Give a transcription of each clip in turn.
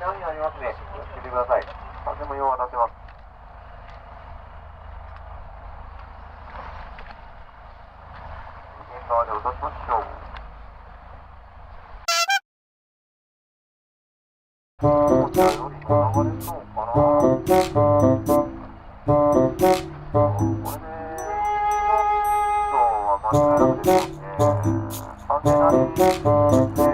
波ありますね。気をつけてください。風もよう当たってます。現側で落としましょう。こちらよりも流れそうかな。これで1ノットは間違いなく出てますね。風なりですね。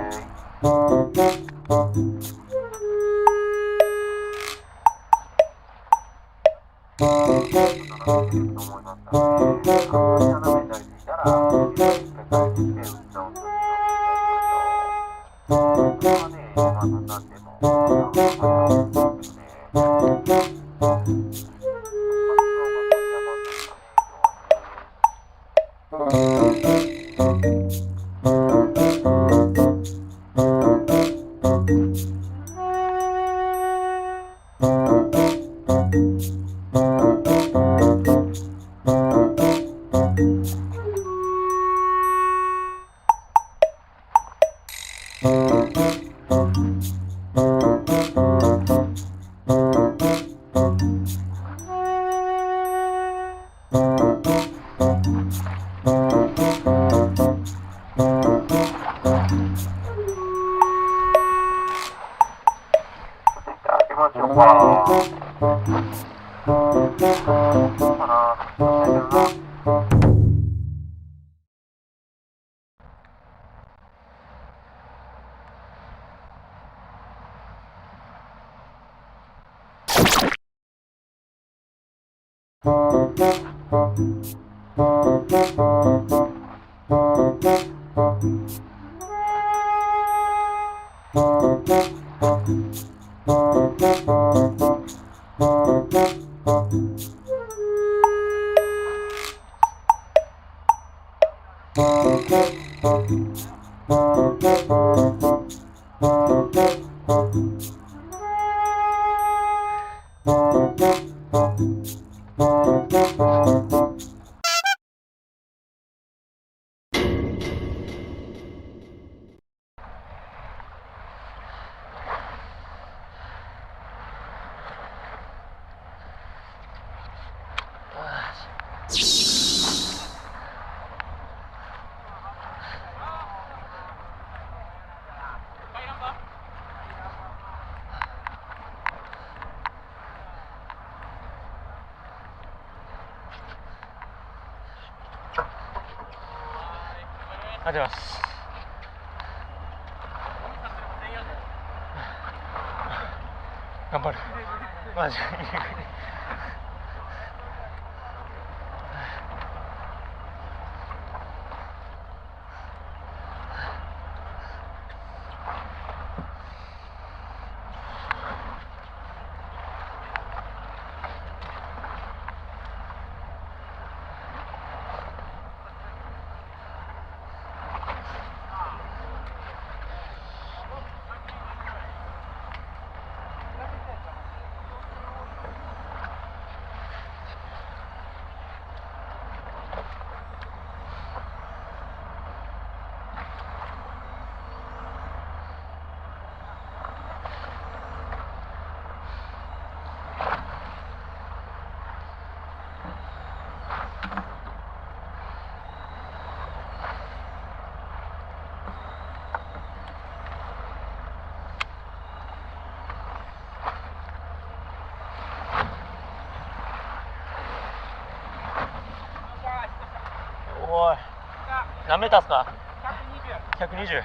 斜めにと思いましたので、斜めになりすぎたら、一回帰ってきて打ち直すっていうのを繰り返しましょう。これはね、畳んでも、ですね。ありがとうございます。頑張る。マジで。おい、何メーターですか？120。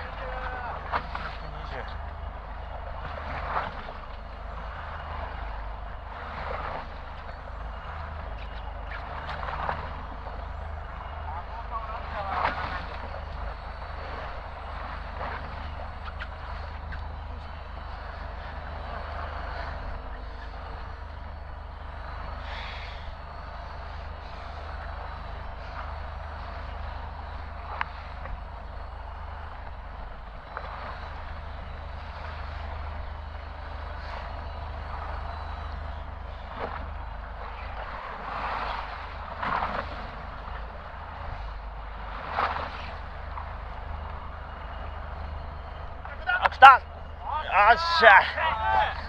あ、来た。よっしゃ。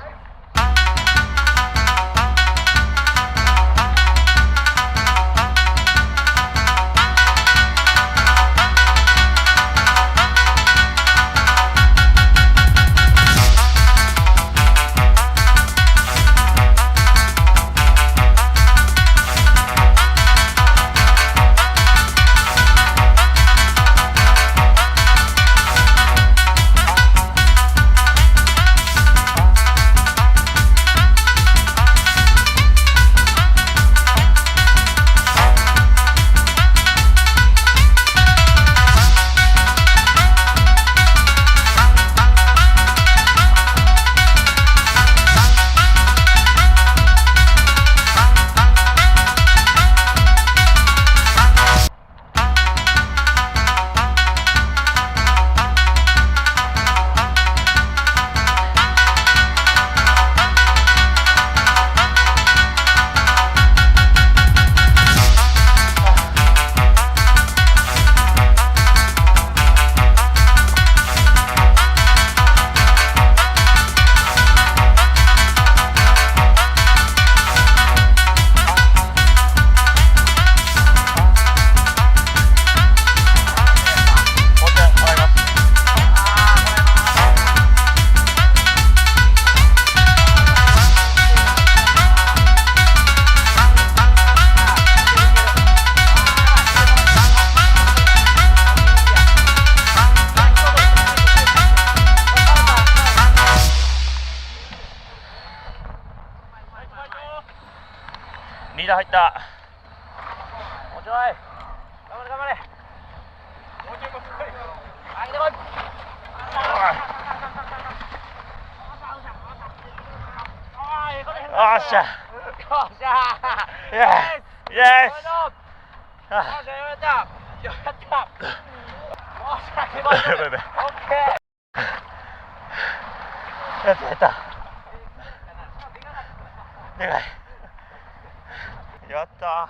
リーダー入った。もうちょい。頑張れ頑張れ。もうちょいこっち来い。はい、でこい。よっしゃ。よっしゃ。イエス。イエス。よっしゃ、やった。やった。よっしゃ、決まった。オッケー。やったやった。でかい。やった。